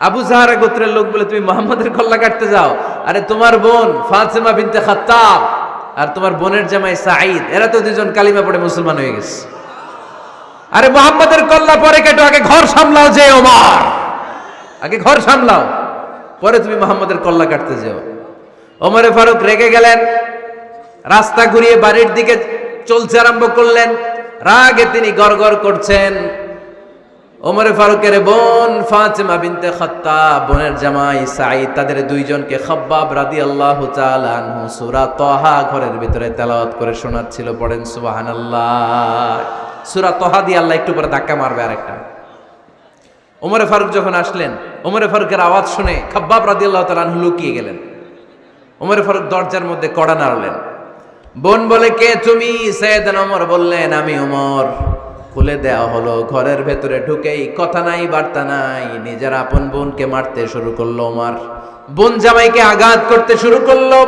আবু জাহরা গোত্রের লোক বলে তুমি মুহাম্মাদের কল্লা কাটতে যাও? আরে তোমার বোন ফাতেমা বিনতে খাত্তাব আর তোমার বোনের জামাই সাঈদ, এরা তো দুজন কালিমা পড়ে মুসলমান হয়ে গেছে। আরে মুহাম্মাদের কল্লা পরে কেটো, আগে ঘর সামলাও। যে ওমর, আগে ঘর সামলাও, পরে তুমি মুহাম্মাদের কল্লা কাটতে যাও। ওমরে ফারুক রেগে গেলেন, রাস্তা ঘুরিয়ে বাড়ির দিকে চলতে আরম্ভ করলেন। রাগে তিনি গড়গড় করছেন। ওমরে ফারুকের বোন ফাতেমা বিনতে খাত্তাব, বোনের জামাই সাঈদ, তাদের দুইজনকে খাব্বাব রাদিয়াল্লাহু তাআলা আনহু সূরা তাহা ঘরের ভিতরে তেলাওয়াত করে শোনাচ্ছিল। পড়েন সুবহানাল্লাহ। সূরা তাহা দিয়ে আল্লাহ একটু পরে ধাক্কা মারবে আরেকটা। ওমরে ফারুক যখন আসলেন, ওমরে ফারুকের আওয়াজ শুনে খাব্বাব রাদিয়াল্লাহু তাআলা আনহু লুকিয়ে গেলেন। ওমরে ফারুক দরজার মধ্যে কড়া নাড়লেন। বোন বলে, কে তুমি? সাইয়েদনা ওমর বললেন, আমি ওমর। খুলে দেওয়া হলো। ঘরের ভেতরে ঢুকেই কথা নাই বার্তা নাই, নিজের আপন বোনকে মারতে শুরু করলো ওমর। বোন জামাইকে আঘাত করতে শুরু করলো।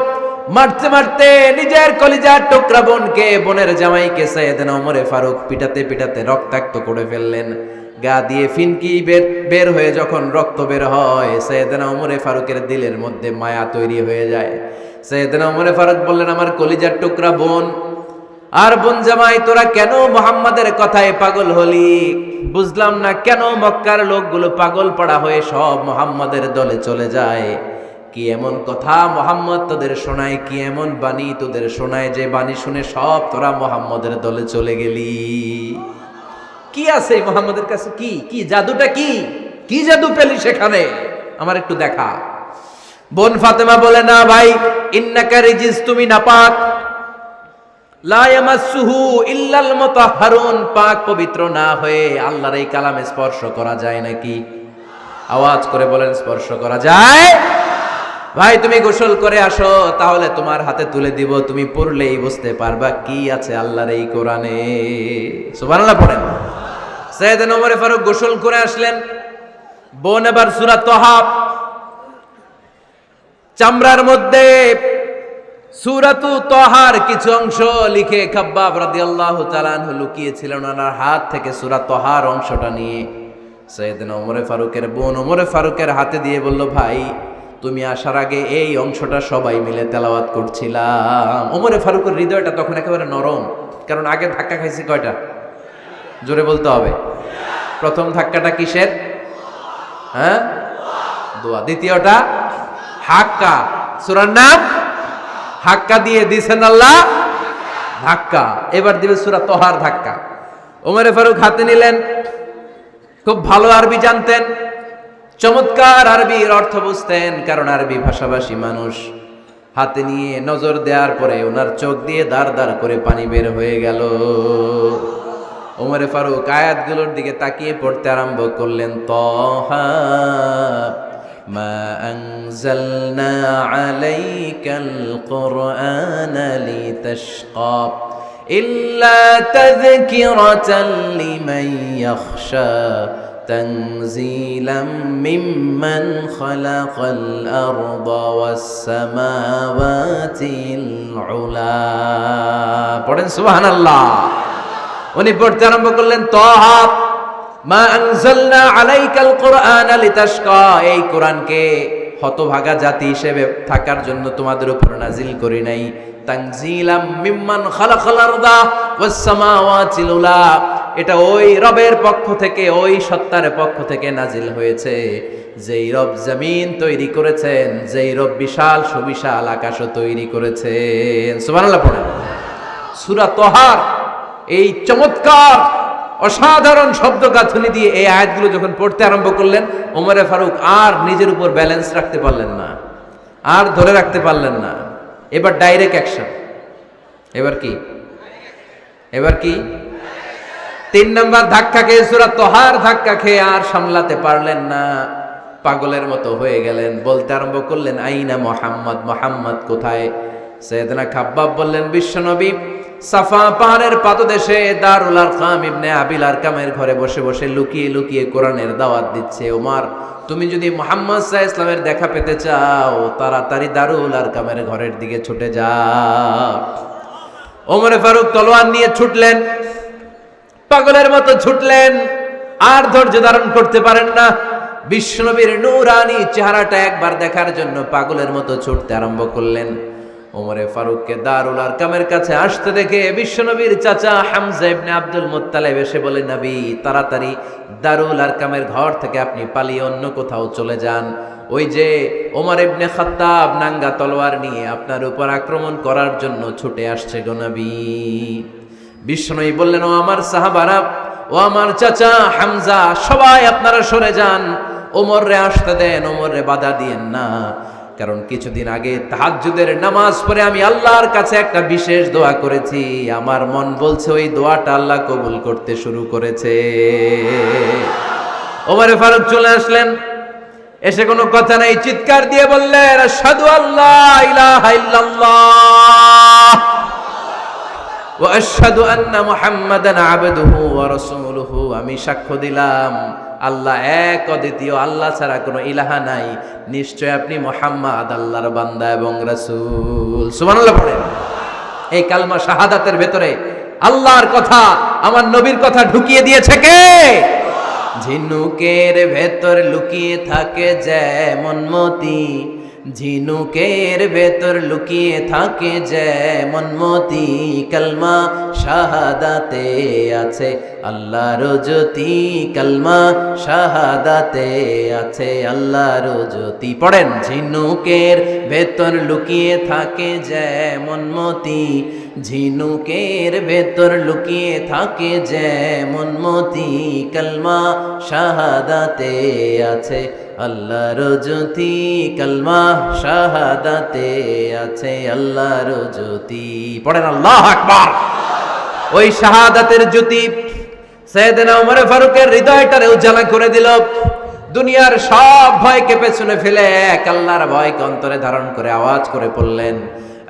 মারতে মারতে নিজের কলিজার টুকরা বোনকে, বোনের জামাইকে সাইয়েদনা ওমরে ফারুক পিটাতে পিটাতে রক্তাক্ত করে ফেললেন। গা দিয়ে ফিনকি বের হয়ে যখন রক্ত বের হয়, সাইয়েদনা ওমরে ফারুকের দিলের মধ্যে মায়া তৈরি হয়ে যায়। সাইয়েদনা ওমরে ফারুক বললেন, আমার কলিজার টুকরা বোন আর বোন জামাই, তোরা কেন মুহাম্মাদের কথায় পাগল হলি? বুঝলাম না কেন মক্কার লোকগুলো পাগল পাড়া হয়ে সব মুহাম্মাদের দলে চলে যায়। কি এমন কথা মুহাম্মদ তোদের শোনায়, কি এমন বাণী তোদের শোনায় যে বাণী শুনে সব তোরা মুহাম্মাদের দলে চলে গেলি? কি আছে মুহাম্মাদের কাছে? কি কি জাদুটা? কি কি জাদু পেলি সেখানে? আমার একটু দেখা। বোন ফাতেমা বলে, না ভাই, ইন্নাকা রিজিস, তুমি নাপাক। লা ইয়ামাসসুহু ইল্লাল মুতাহহারুন, পাক পবিত্র না হয়ে আল্লাহর এই কালামে স্পর্শ করা যায় নাকি? আওয়াজ করে বলেন, স্পর্শ করা যায়? ভাই তুমি গোসল করে আসো, তাহলে তোমার হাতে তুলে দিব, তুমি পড়লেই বুঝতে পারবা কি আছে আল্লাহর এই কোরআনে। সুবহানাল্লাহ পড়েন। সাইয়েদনা ওমর ফারুক গোসল করে আসলেন। বোন এবার সূরা তাহা চামড়ার মধ্যে সূরাতু তাহার কিছু অংশ লিখে খাব্বাব রাদিয়াল্লাহু তাআলা আনহু লুকিয়েছিলেন। ওনার হাত থেকে সূরা তাহার অংশটা নিয়ে সাইয়েদনা ওমরে ফারুকের বোন ওমরে ফারুকের হাতে দিয়ে বলল, ভাই তুমি আসার আগে এই অংশটা সবাই মিলে তেলাওয়াত করছিলাম। ওমরে ফারুকের হৃদয়টা তখন একেবারে নরম, কারণ আগে ধাক্কা খাইছে কয়টা? জোরে বলতে হবে। প্রথম ধাক্কাটা কিসের? হ্যাঁ, দোয়া। দ্বিতীয়টা হাক্কা, সূরার নাম হাক্কা দিয়ে দিয়েছেন আল্লাহ ধাক্কা। এবার দিবে সূরা তাহার ধাক্কা। ওমরে ফারুক হাতে নিলেন। খুব ভালো আরবি জানতেন, চমৎকার আরবির অর্থ বুঝতেন, কারণ আরবি ভাষাভাষী মানুষ। হাতে নিয়ে নজর দেওয়ার পরে ওনার চোখ দিয়ে দাঁড় দাঁড় করে পানি বের হয়ে গেল। ওমরে ফারুক আয়াতগুলোর দিকে তাকিয়ে পড়তে আরম্ভ করলেন। তাহা মা আনজালনা আলাইকাল কুরআনা লিতাশকা ইল্লা তাযকিরাতাল লিমান ইয়াখশা তানজিলাম মিম্মান খালাকাল আরদা ওয়াস সামাওয়াতিল উলা। পড়েন সুবহানাল্লাহ। উনি পড়তে আরম্ভ করলেন, তাহা মা আনজালনা আলাইকাল কুরআনা লিতাশকা, এই কোরআনকে হতভাগা জাতি হিসেবে থাকার জন্য তোমাদের উপর নাজিল করি নাই। তানজিলাম মিম্মান খালাকাল আরদা ওয়াস সামাওয়াতিল উলা, এটা ওই রবের পক্ষ থেকে, ওই সত্তার পক্ষ থেকে নাজিল হয়েছে যেই রব জমিন তৈরি করেছেন, যেই রব বিশাল সুবিশাল আকাশও তৈরি করেছেন। সুবহানাল্লাহ পড়েন। সূরা তাহার এই চমৎকার অসাধারণ শব্দ গাঁথনি দিয়ে এই আয়াতগুলো যখন পড়তে আরম্ভ করলেন, ওমরে ফারুক আর নিজের উপর ব্যালেন্স রাখতে পারলেন না, আর ধরে রাখতে পারলেন না। এবার ডাইরেক্ট অ্যাকশন। এবার কি? এবার কি? 3 নাম্বার ধাক্কা খেয়ে, সূরা তাহার ধাক্কা খেয়ে আর সামলাতে পারলেন না, পাগলের মতো হয়ে গেলেন। বলতে আরম্ভ করলেন, আইনা মুহাম্মদ, মুহাম্মদ কোথায়? সাইয়েদনা খাব্বাব বললেন, বিশ্বনবী সাফা পাহাড়ের পাদদেশে দারুল আরকাম ইবনে আবিল আরকামের ঘরে বসে বসে লুকিয়ে লুকিয়ে কোরআনের দাওয়াত দিচ্ছে। ওমর, তুমি যদি মুহাম্মদ সাল্লাল্লাহু আলাইহি ওয়াসাল্লামের দেখা পেতে চাও, তাড়াতাড়ি দারুল আরকামের ঘরের দিকে ছুটে যাও। ওমরে ফারুক তলোয়ার নিয়ে ছুটলেন, পাগলের মতো ছুটলেন, আর ধৈর্য ধারণ করতে পারেন না। বিশ্বনবীর নূরানি চেহারাটা একবার দেখার জন্য পাগলের মতো ছুটতে আরম্ভ করলেন। ওমরে ফারুককে দারুল আরকামের কাছে আসতে দেখে বিশ্বনবীর চাচা হামজা ইবনে আব্দুল মুত্তালিব এসে বলে, নবী তাড়াতাড়ি দারুল আরকামের ঘর থেকে আপনি পালিয়ে অন্য কোথাও চলে যান। ওই যে ওমর ইবনে খাত্তাব নাঙ্গা তলোয়ার নিয়ে আপনার উপর আক্রমণ করার জন্য ছুটে আসছে গো নবী। বিশ্বনবী বললেন, ও আমার সাহাবারা, ও আমার চাচা হামজা, সবাই আপনারা সরে যান, ওমরে আসতে দেন, ওমরে বাধা দিয়েন না। কারণ কিছুদিন আগে তাহাজ্জুদের নামাজ পড়ে আমি আল্লাহর কাছে একটা বিশেষ দোয়া করেছি, আমার মন বলছে ওই দোয়াটা আল্লাহ কবুল করতে শুরু করেছে। ওমরে ফারুক চলে আসলেন, এসে কোনো কথা নাই, চিৎকার দিয়ে বললেন, আশহাদু আল্লা ইলাহা ইল্লাল্লাহ ওয়া আশহাদু আন্না মুহাম্মাদান আবদুহু ওয়া রাসূলুহু। আমি সাক্ষ্য দিলাম আল্লাহ এক, অদ্বিতীয়, আল্লাহ ছাড়া কোনো ইলাহা নাই, নিশ্চয় আপনি মুহাম্মদ আল্লাহর বান্দা এবং রাসূল। সুবহানাল্লাহ পড়েন। এই কালমা শাহাদাতের ভেতরে আল্লাহর কথা, আমার নবীর কথা ঢুকিয়ে দিয়েছে কে? ঝিনুকের ভেতর লুকিয়ে থাকে যেমন মতি, ঝিনুকের ভেতর লুকিয়ে থাকে যেমন মতি, কালমা শাহাদাতে আছে আল্লাহর জ্যোতি, কালমা শাহাদাতে আছে আল্লাহর জ্যোতি। পড়েন, ঝিনুকের ভেতর লুকিয়ে থাকে যেমন মতি, ঝিনুকের ভেতর লুকিয়ে থাকে যেমন মতি, কালমা শাহাদাতে আছে আল্লাহর জ্যোতি, কালমা শাহাদাতে আছে আল্লাহর জ্যোতি। পড়েন আল্লাহু আকবার। ওই শাহাদাতের জ্যোতি সাইয়েদনা ওমর ফারুকের হৃদয়টারে উজ্জ্বল করে দিল। দুনিয়ার সব ভয়কে পেছনে ফেলে এক আল্লাহর ভয়কে অন্তরে ধারণ করে আওয়াজ করে পড়লেন,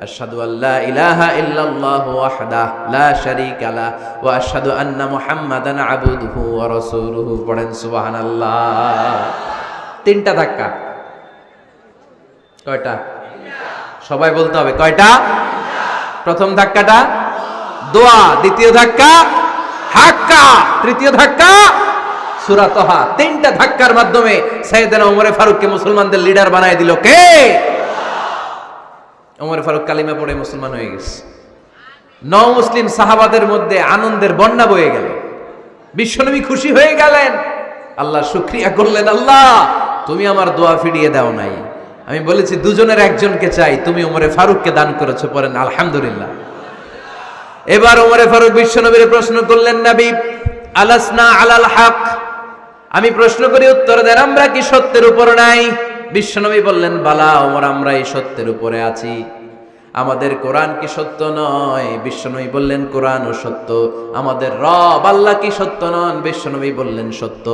আশহাদু আল্লা ইলাহা ইল্লাল্লাহু ওয়াহদাহু লা শারীকা লা ওয়া আশহাদু আন্না মুহাম্মাদান আবদুহু ওয়া রাসূলুহু। পড়েন সুবহানাল্লাহ। তিনটা ধাক্কা। কয়টা? সবাই বলতে হবে কয়টা? প্রথম ধাক্কাটা দোয়া, দ্বিতীয় ধাক্কা হাক্কা, তৃতীয় ধাক্কা সূরা তাহা। তিনটা ধাক্কার মাধ্যমে সাইয়েদনা ওমর ফারুককে মুসলমানদের লিডার বানায় দিল কে? ওমর ফারুক কালিমা পড়ে মুসলমান হয়ে গেছে। নও মুসলিম সাহাবাদের মধ্যে আনন্দের বন্যা বয়ে গেল। বিশ্বনবী খুশি হয়ে গেলেন, আল্লাহ শুকরিয়া করলেন, আল্লাহ তুমি আমার দোয়া ফিরিয়ে দাও নাই, আমি বলেছি দুজনের একজনকে চাই, তুমি ওমরে ফারুককে দান করেছো। পড়েন আলহামদুলিল্লাহ। এবার ওমরে ফারুক বিশ্বনবীর প্রশ্ন করলেন, নবী আলাসনা আলাল হক, আমি প্রশ্ন করি উত্তর দেন, আমরা কি সত্যের উপর নাই? বিশ্বনবী বললেন, বালা ওমর, আমরা এই সত্যের উপরে আছি, আমাদের কোরআন কি সত্য নয়? বিশ্বনবী বললেন, কোরআনও সত্য। আমাদের রব আল্লাহ কি সত্য নন? বিশ্বনবী বললেন, সত্য।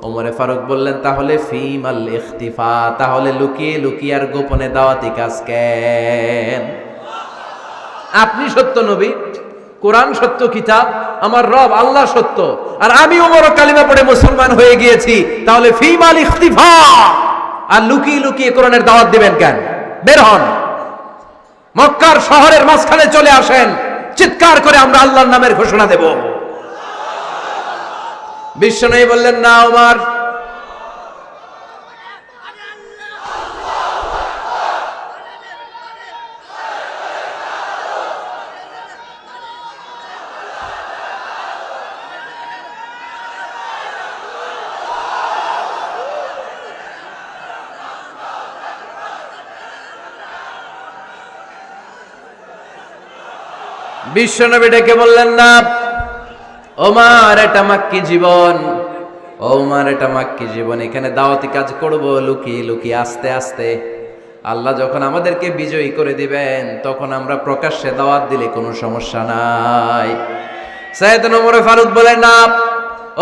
ওমরে ফারুক বললেন, তাহলে ফিমাল ইখতিফা, তাহলে লুকিয়ে লুকিয়ে আর গোপনে দাওয়াতি কাজ কেন? আপনি সত্য নবী, কোরআন সত্য কিতাব, আমার রব আল্লাহ সত্য, আর আমি ওমর কালিমা পড়ে মুসলমান হয়ে গিয়েছি, তাহলে ফিমাল ইখতিফা, আর লুকিয়ে লুকিয়ে কোরআনের দাওয়াত দিবেন কেন? বের হন, মক্কার শহরের মাঝখানে চলে আসেন, চিৎকার করে আমরা আল্লাহর নামের ঘোষণা দেব। বিশ্বনবী বললেন, না ওমর, বিশ্বনবী ডেকে বললেন, না ওমর, এটা মাক্কি জীবন, ওমর এটা মাক্কি জীবন, এখানে দাওয়াতি কাজ করব লুকিয়ে লুকিয়ে আস্তে আস্তে। আল্লাহ যখন আমাদেরকে বিজয়ী করে দিবেন তখন আমরা প্রকাশ্যে দাওয়াত দিলে কোনো সমস্যা নাই। সাইয়েদনা ওমর ফারুক বলেন, না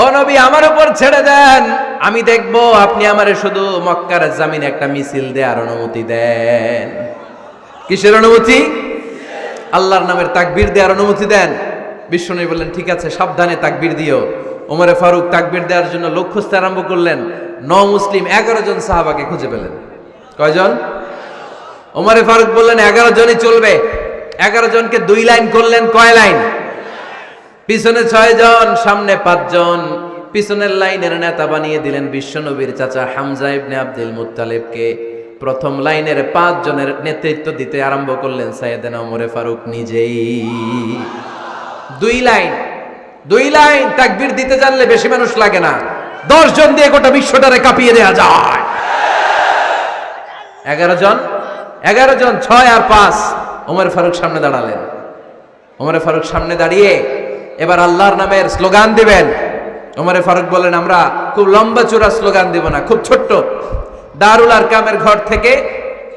ও নবী, আমার উপর ছেড়ে দেন, আমি দেখব, আপনি আমারে শুধু মক্কার জামিনে একটা মিছিল দেওয়ার অনুমতি দেন। কিসের অনুমতি? আল্লাহর নামের তাকবীর দেওয়ার অনুমতি দেন। বিশ্বনবী বললেন, ঠিক আছে, সাবধানে তাকবীর দিও। ওমরে ফারুক তাকবীর দেওয়ার জন্য লোক খুঁজতে আরম্ভ করলেন। নও মুসলিম 11 জন সাহাবাকে খুঁজে পেলেন। কয়জন? ওমরে ফারুক বললেন 11 জনই চলবে। 11 জনকে 2 লাইন করলেন। কয় লাইন? পিছনে 6 জন, সামনে 5 জন। পিছনের লাইনের নেতা বানিয়ে দিলেন বিশ্বনবীর চাচা হামজা ইবনে আব্দুল মুত্তালিবকে। প্রথম লাইনের 5 জনের নেতৃত্ব দিতে আরম্ভ করলেন সাইয়েদনা ওমর ফারুক নিজেই। 2 লাইন তাকবীর দিতে জানলে বেশি মানুষ লাগে না, 10 জন দিয়ে গোটা বিশ্বটারে কাঁপিয়ে দেয়া যায়। 11 জন 6 আর 5 ওমর ফারুক সামনে দাঁড়ালেন। ওমর ফারুক সামনে দাঁড়িয়ে এবার আল্লাহর নামের স্লোগান দিবেন। ওমর ফারুক বলেন, আমরা খুব লম্বা চূড়া স্লোগান দিব না, খুব ছোট্ট, দারুল আরকামের ঘর থেকে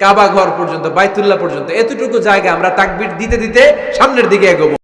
কাবা ঘর পর্যন্ত, বাইতুল্লাহ পর্যন্ত এতটুকু জায়গা আমরা তাকবীর দিতে দিতে সামনের দিকে এগোবো।